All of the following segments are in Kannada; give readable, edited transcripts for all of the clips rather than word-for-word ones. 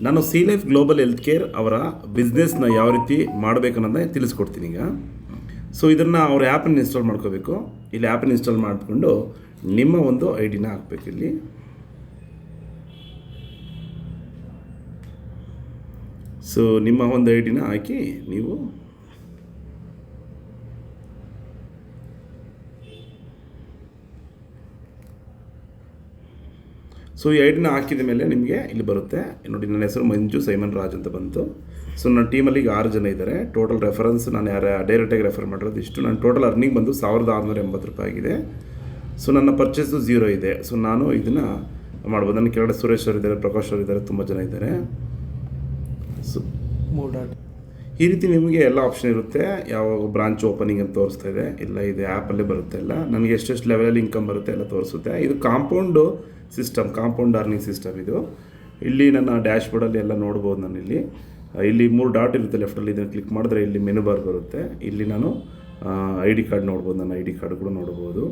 ನಾನು C life global health care ಅವರ ಬಿಸ್ನೆಸ್ನ ಯಾವ ರೀತಿ ಮಾಡಬೇಕನ್ನೋದನ್ನ ತಿಳಿಸ್ಕೊಡ್ತೀನಿ ಈಗ. ಸೊ ಇದನ್ನು ಅವ್ರ ಆ್ಯಪನ್ನು ಇನ್ಸ್ಟಾಲ್ ಮಾಡ್ಕೋಬೇಕು. ಇಲ್ಲಿ ಆ್ಯಪನ್ನು ಇನ್ಸ್ಟಾಲ್ ಮಾಡಿಕೊಂಡು ನಿಮ್ಮ ಒಂದು ಐ ಡಿನ ಹಾಕಬೇಕು ಇಲ್ಲಿ. ಸೊ ನಿಮ್ಮ ಒಂದು ಐ ಡಿನ ಹಾಕಿ ನೀವು ಈ ಐಡಿನ ಹಾಕಿದ ಮೇಲೆ ನಿಮಗೆ ಇಲ್ಲಿ ಬರುತ್ತೆ ನೋಡಿ, ನನ್ನ ಹೆಸರು ಮಂಜು ಸೈಮನ್ ರಾಜ್ ಅಂತ ಬಂತು. ಸೊ ನನ್ನ ಟೀಮಲ್ಲಿ ಈಗ 6 ಜನ ಇದ್ದಾರೆ. ಟೋಟಲ್ ರೆಫರೆನ್ಸ್ ನಾನು ಡೈರೆಕ್ಟಾಗಿ ರೆಫರ್ ಮಾಡಿರೋದು ಇಷ್ಟು. ನನ್ನ ಟೋಟಲ್ ಅರ್ನಿಂಗ್ ಬಂದು 1680 ರೂಪಾಯಿ ಆಗಿದೆ. ಸೊ ನನ್ನ ಪರ್ಚೇಸು 0 ಇದೆ. ಸೊ ನಾನು ಇದನ್ನು ಮಾಡ್ಬೋದು. ನನ್ನ ಕೆಳಗಡೆ ಸುರೇಶ್ ಅವರು ಇದ್ದಾರೆ, ಪ್ರಕಾಶ್ ಅವರು ಇದ್ದಾರೆ, ತುಂಬ ಜನ ಇದ್ದಾರೆ. ಸೊ ಈ ರೀತಿ ನಿಮಗೆ ಎಲ್ಲ ಆಪ್ಷನ್ ಇರುತ್ತೆ. ಯಾವಾಗ ಬ್ರಾಂಚ್ ಓಪನಿಂಗ್ ಅಂತ ತೋರಿಸ್ತಾ ಇದೆ, ಇಲ್ಲ ಇದೆ ಆ್ಯಪಲ್ಲೇ ಬರುತ್ತೆ. ಎಲ್ಲ ನನಗೆ ಎಷ್ಟೆಷ್ಟು ಲೆವೆಲಲ್ಲಿ ಇನ್ಕಮ್ ಬರುತ್ತೆ ಎಲ್ಲ ತೋರಿಸುತ್ತೆ. ಇದು ಕಾಂಪೌಂಡ್ ಅರ್ನಿಂಗ್ ಸಿಸ್ಟಮ್ ಇದು. ಇಲ್ಲಿ ನನ್ನ ಡ್ಯಾಶ್ ಬೋರ್ಡಲ್ಲಿ ಎಲ್ಲ ನೋಡ್ಬೋದು. ನಾನು ಇಲ್ಲಿ 3 ಡಾಟ್ ಇರುತ್ತೆ ಲೆಫ್ಟಲ್ಲಿ. ಇದನ್ನು ಕ್ಲಿಕ್ ಮಾಡಿದ್ರೆ ಇಲ್ಲಿ ಮೆನು ಬಾರ್ ಬರುತ್ತೆ. ಇಲ್ಲಿ ನಾನು ಐ ಡಿ ಕಾರ್ಡ್ ನೋಡ್ಬೋದು, ನನ್ನ ಐ ಡಿ ಕಾರ್ಡ್ ಕೂಡ ನೋಡ್ಬೋದು.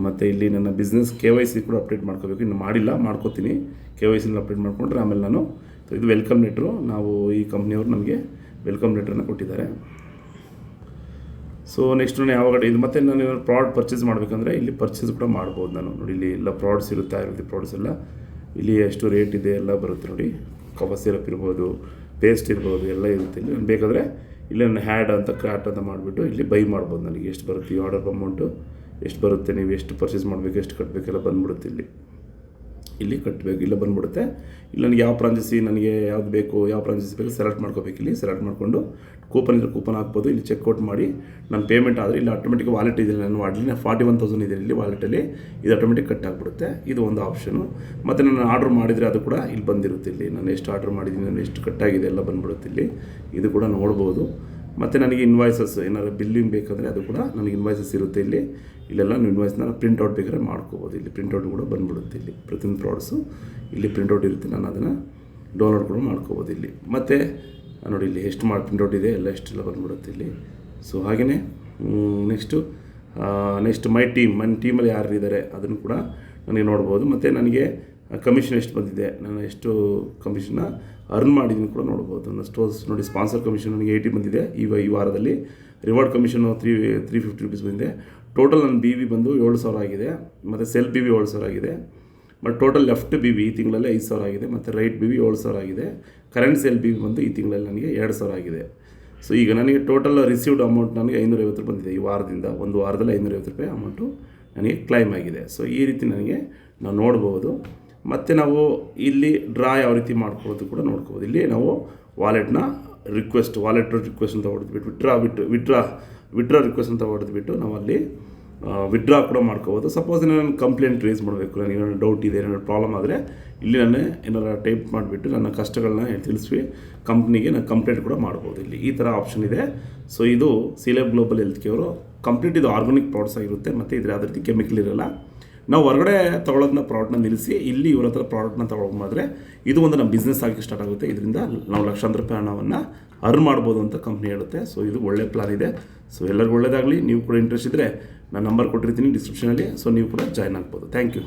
ಮತ್ತು ಇಲ್ಲಿ ನನ್ನ ಬಿಸ್ನೆಸ್ KYC ಕೂಡ ಅಪ್ಡೇಟ್ ಮಾಡ್ಕೋಬೇಕು. ಇನ್ನು ಮಾಡಿಲ್ಲ, ಮಾಡ್ಕೋತೀನಿ. KYC ಅಪ್ಡೇಟ್ ಮಾಡ್ಕೊಂಡ್ರೆ ಆಮೇಲೆ ನಾನು ಇದು ವೆಲ್ಕಮ್ ಲೆಟ್ರು, ನಾವು ಈ ಕಂಪ್ನಿಯವರು ನಮಗೆ ವೆಲ್ಕಮ್ ಲೆಟ್ರನ್ನು ಕೊಟ್ಟಿದ್ದಾರೆ. ಸೊ ನೆಕ್ಸ್ಟ್ ನಾನು ಯಾವಾಗ ಇದು ಮತ್ತೆ ನಾನು ಪ್ರಾಡಕ್ಟ್ ಪರ್ಚೇಸ್ ಮಾಡಬೇಕಂದ್ರೆ ಇಲ್ಲಿ ಪರ್ಚೇಸ್ ಕೂಡ ಮಾಡ್ಬೋದು. ನಾನು ನೋಡಿ ಇಲ್ಲಿ ಎಲ್ಲ ಪ್ರಾಡಕ್ಟ್ಸ್ ಇರುತ್ತೆ, ಆಯುರ್ವೇದಿಕ್ ಪ್ರಾಡಕ್ಟ್ಸ್ ಎಲ್ಲ ಇಲ್ಲಿ ಎಷ್ಟು ರೇಟ್ ಇದೆ ಎಲ್ಲ ಬರುತ್ತೆ ನೋಡಿ. ಕಫ ಸಿರಪ್ ಇರ್ಬೋದು, ಪೇಸ್ಟ್ ಇರ್ಬೋದು, ಎಲ್ಲ ಇರುತ್ತೆ. ಇಲ್ಲಿ ನಾನು ಬೇಕಾದರೆ ಇಲ್ಲಿ ನಾನು ಹ್ಯಾಡ್ ಅಂತ ಕ್ರಾಟ್ ಅಂತ ಮಾಡಿಬಿಟ್ಟು ಇಲ್ಲಿ ಬೈ ಮಾಡ್ಬೋದು. ನನಗೆ ಎಷ್ಟು ಬರುತ್ತೆ ಈ ಆರ್ಡರ್ ಅಮೌಂಟು ಎಷ್ಟು ಬರುತ್ತೆ, ನೀವು ಎಷ್ಟು ಪರ್ಚೇಸ್ ಮಾಡಬೇಕು, ಎಷ್ಟು ಕಟ್ಟಬೇಕೆಲ್ಲ ಬಂದ್ಬಿಡುತ್ತೆ. ಇಲ್ಲಿ ಕಟ್ಟಬೇಕು, ಇಲ್ಲ ಬಂದ್ಬಿಡುತ್ತೆ. ಇಲ್ಲಿ ನನಗೆ ಯಾವ ಫ್ರಾಂಚೈಸಿ ನನಗೆ ಯಾವ್ದು ಬೇಕು, ಯಾವ ಫ್ರಾಂಚೈಸಿ ಬೇಕು ಸೆಲೆಕ್ಟ್ ಮಾಡ್ಕೋಬೇಕು. ಇಲ್ಲಿ ಸೆಲೆಕ್ಟ್ ಮಾಡಿಕೊಂಡು ಕೂಪನ್ ಇದ್ರೆ ಕೂಪನ್ ಹಾಕ್ಬೋದು. ಇಲ್ಲಿ ಚೆಕ್ಔಟ್ ಮಾಡಿ ನಾನು ಪೇಮೆಂಟ್ ಆದರೆ ಇಲ್ಲಿ ಆಟೋಮೆಟಿಕ್ ವಾಲೆಟ್ ಇದೆ. ನಾನು ಮಾಡಲಿ 41,000 ಇದೆ ಇಲ್ಲಿ ವಾಲೆಟಲ್ಲಿ, ಇದು ಆಟೋಮೆಟಿಕ್ ಕಟ್ ಆಗಿಬಿಡುತ್ತೆ. ಇದು ಒಂದು ಆಪ್ಷನು. ಮತ್ತು ನಾನು ಆರ್ಡ್ರ್ ಮಾಡಿದರೆ ಅದು ಕೂಡ ಇಲ್ಲಿ ಬಂದಿರುತ್ತೆ. ಇಲ್ಲಿ ನಾನು ಎಷ್ಟು ಆರ್ಡ್ರ್ ಮಾಡಿದ್ದೀನಿ, ನಾನು ಎಷ್ಟು ಕಟ್ಟಾಗಿದೆ ಎಲ್ಲ ಬಂದ್ಬಿಡುತ್ತೆ ಇಲ್ಲಿ. ಇದು ಕೂಡ ನೋಡ್ಬೋದು. ಮತ್ತು ನನಗೆ ಇನ್ವಾಯ್ಸಸ್ ಏನಾದ್ರು ಬಿಲ್ಲಿಂಗ್ ಬೇಕಂದರೆ ಅದು ಕೂಡ ನನಗೆ ಇನ್ವಾಯ್ಸಸ್ ಇರುತ್ತೆ ಇಲ್ಲಿ. ಇಲ್ಲೆಲ್ಲ ಇನ್ವಾಯ್ಸ್ನ ಪ್ರಿಂಟ್ಔಟ್ ಬೇಕಾದ್ರೆ ಮಾಡ್ಕೋಬೋದು. ಇಲ್ಲಿ ಪ್ರಿಂಟ್ಔಟ್ ಕೂಡ ಬಂದ್ಬಿಡುತ್ತೆ. ಇಲ್ಲಿ ಪ್ರತಿಯೊಂದು ಪ್ರಾಡಕ್ಟ್ಸು ಇಲ್ಲಿ ಪ್ರಿಂಟ್ಔಟ್ ಇರುತ್ತೆ. ನಾನು ಅದನ್ನು ಡೌನ್ಲೋಡ್ ಕೂಡ ಮಾಡ್ಕೋಬೋದು ಇಲ್ಲಿ. ಮತ್ತು ನೋಡಿ ಇಲ್ಲಿ ಎಷ್ಟು ಪ್ರಿಂಟ್ಔಟ್ ಇದೆ ಎಲ್ಲ ಎಷ್ಟೆಲ್ಲ ಬಂದ್ಬಿಡುತ್ತೆ ಇಲ್ಲಿ. ಸೊ ಹಾಗೆಯೇ ನೆಕ್ಸ್ಟ್ ಮೈ ಟೀಮಲ್ಲಿ ಯಾರು ಇದ್ದಾರೆ ಅದನ್ನು ಕೂಡ ನನಗೆ ನೋಡ್ಬೋದು. ಮತ್ತು ನನಗೆ ಕಮಿಷನ್ ಎಷ್ಟು ಬಂದಿದೆ, ನಾನು ಎಷ್ಟು ಕಮಿಷನ್ನ ಅರ್ನ್ ಮಾಡಿದ್ದೀನಿ ಕೂಡ ನೋಡ್ಬೋದು. ನೋಡಿ ಸ್ಪಾನ್ಸರ್ ಕಮಿಷನ್ ನನಗೆ 80 ಬಂದಿದೆ ಈ ವಾರದಲ್ಲಿ. ರಿವಾರ್ಡ್ ಕಮಿಷನು 350 ರೂಪೀಸ್ ಬಂದಿದೆ. ಟೋಟಲ್ ನನ್ನ BV ಬಂದು 7,000 ಆಗಿದೆ. ಮತ್ತು ಸೆಲ್ BV 7,000 ಆಗಿದೆ. ಮತ್ತು ಟೋಟಲ್ ಲೆಫ್ಟ್ BV ಈ ತಿಂಗಳಲ್ಲಿ 5,000 ಆಗಿದೆ. ಮತ್ತು ರೈಟ್ BV 7,000 ಆಗಿದೆ. ಕರೆಂಟ್ ಸೆಲ್ BV ಬಂದು ಈ ತಿಂಗಳಲ್ಲಿ ನನಗೆ 2,000 ಆಗಿದೆ. ಸೊ ಈಗ ನನಗೆ ಟೋಟಲ್ ರಿಸೀವ್ಡ್ ಅಮೌಂಟ್ ನನಗೆ 550 ಬಂದಿದೆ. ಈ ವಾರದಿಂದ ಒಂದು ವಾರದಲ್ಲಿ 550 ರೂಪಾಯಿ ಅಮೌಂಟು ನನಗೆ ಕ್ಲೈಮ್ ಆಗಿದೆ. ಸೊ ಈ ರೀತಿ ನನಗೆ ನಾವು ನೋಡ್ಬೋದು. ಮತ್ತು ನಾವು ಇಲ್ಲಿ ಡ್ರಾ ಯಾವ ರೀತಿ ಮಾಡ್ಕೊಳ್ಳೋದು ಕೂಡ ನೋಡ್ಕೋಬೋದು. ಇಲ್ಲಿ ನಾವು ವಾಲೆಟ್ ರಿಕ್ವೆಸ್ಟ್ ಅಂತ ಹೊಡೆದ್ಬಿಟ್ಟು ವಿಡ್ರಾ ರಿಕ್ವೆಸ್ಟ್ ಅಂತ ಹೊಡೆದ್ಬಿಟ್ಟು ನಾವು ಅಲ್ಲಿ ವಿಡ್ರಾ ಕೂಡ ಮಾಡ್ಕೋಬೋದು. ಸಪೋಸ್ ನಾನು ಕಂಪ್ಲೇಂಟ್ ರೇಸ್ ಮಾಡಬೇಕು, ನನಗೆ ಏನಾದ್ರು ಡೌಟ್ ಇದೆ, ಏನಾದ್ರು ಪ್ರಾಬ್ಲಮ್ ಆದರೆ ಇಲ್ಲಿ ನಾನು ಏನಾರು ಟೈಪ್ ಮಾಡಿಬಿಟ್ಟು ನನ್ನ ಕಷ್ಟಗಳನ್ನ ತಿಳಿಸಿ ಕಂಪ್ನಿಗೆ ನಾನು ಕಂಪ್ಲೇಂಟ್ ಕೂಡ ಮಾಡ್ಬೋದು. ಇಲ್ಲಿ ಈ ಥರ ಆಪ್ಷನ್ ಇದೆ. ಸೊ ಇದು C life global health care complete ಇದು ಆರ್ಗಾನಿಕ್ ಪ್ರಾಡಕ್ಟ್ಸ್ ಆಗಿರುತ್ತೆ. ಮತ್ತು ಇದ್ರ ಯಾವುದೇ ರೀತಿ ಕೆಮಿಕಲ್ ಇರೋಲ್ಲ. ನಾವು ಹೊರಗಡೆ ತೊಗೊಳೋದನ್ನ ಪ್ರಾಡಕ್ಟ್ನ ನಿಲ್ಲಿಸಿ ಇಲ್ಲಿ ಇವ್ರ ಹತ್ರ ಪ್ರಾಡಕ್ಟ್ನ ತೊಗೊಳೋದಾದರೆ ಇದು ಒಂದು ನಮ್ಮ ಬಿಸ್ನೆಸ್ ಆಗಿ ಸ್ಟಾರ್ಟ್ ಆಗುತ್ತೆ. ಇದರಿಂದ ನಾವು ಲಕ್ಷಾಂತರ ರೂಪಾಯಿ ಹಣವನ್ನು ಅರ್ನ್ ಮಾಡ್ಬೋದು ಅಂತ ಕಂಪ್ನಿ ಹೇಳುತ್ತೆ. ಸೊ ಇದು ಒಳ್ಳೆ ಪ್ಲಾನ್ ಇದೆ. ಸೊ ಎಲ್ಲರಿಗೂ ಒಳ್ಳೆಯದಾಗಲಿ. ನೀವು ಕೂಡ ಇಂಟ್ರೆಸ್ಟ್ ಇದ್ದರೆ ನಾನು ನಂಬರ್ ಕೊಟ್ಟಿರ್ತೀನಿ ಡಿಸ್ಕ್ರಿಪ್ಷನಲ್ಲಿ. ಸೊ ನೀವು ಕೂಡ ಜಾಯ್ನ್ ಆಗ್ಬೋದು. Thank you.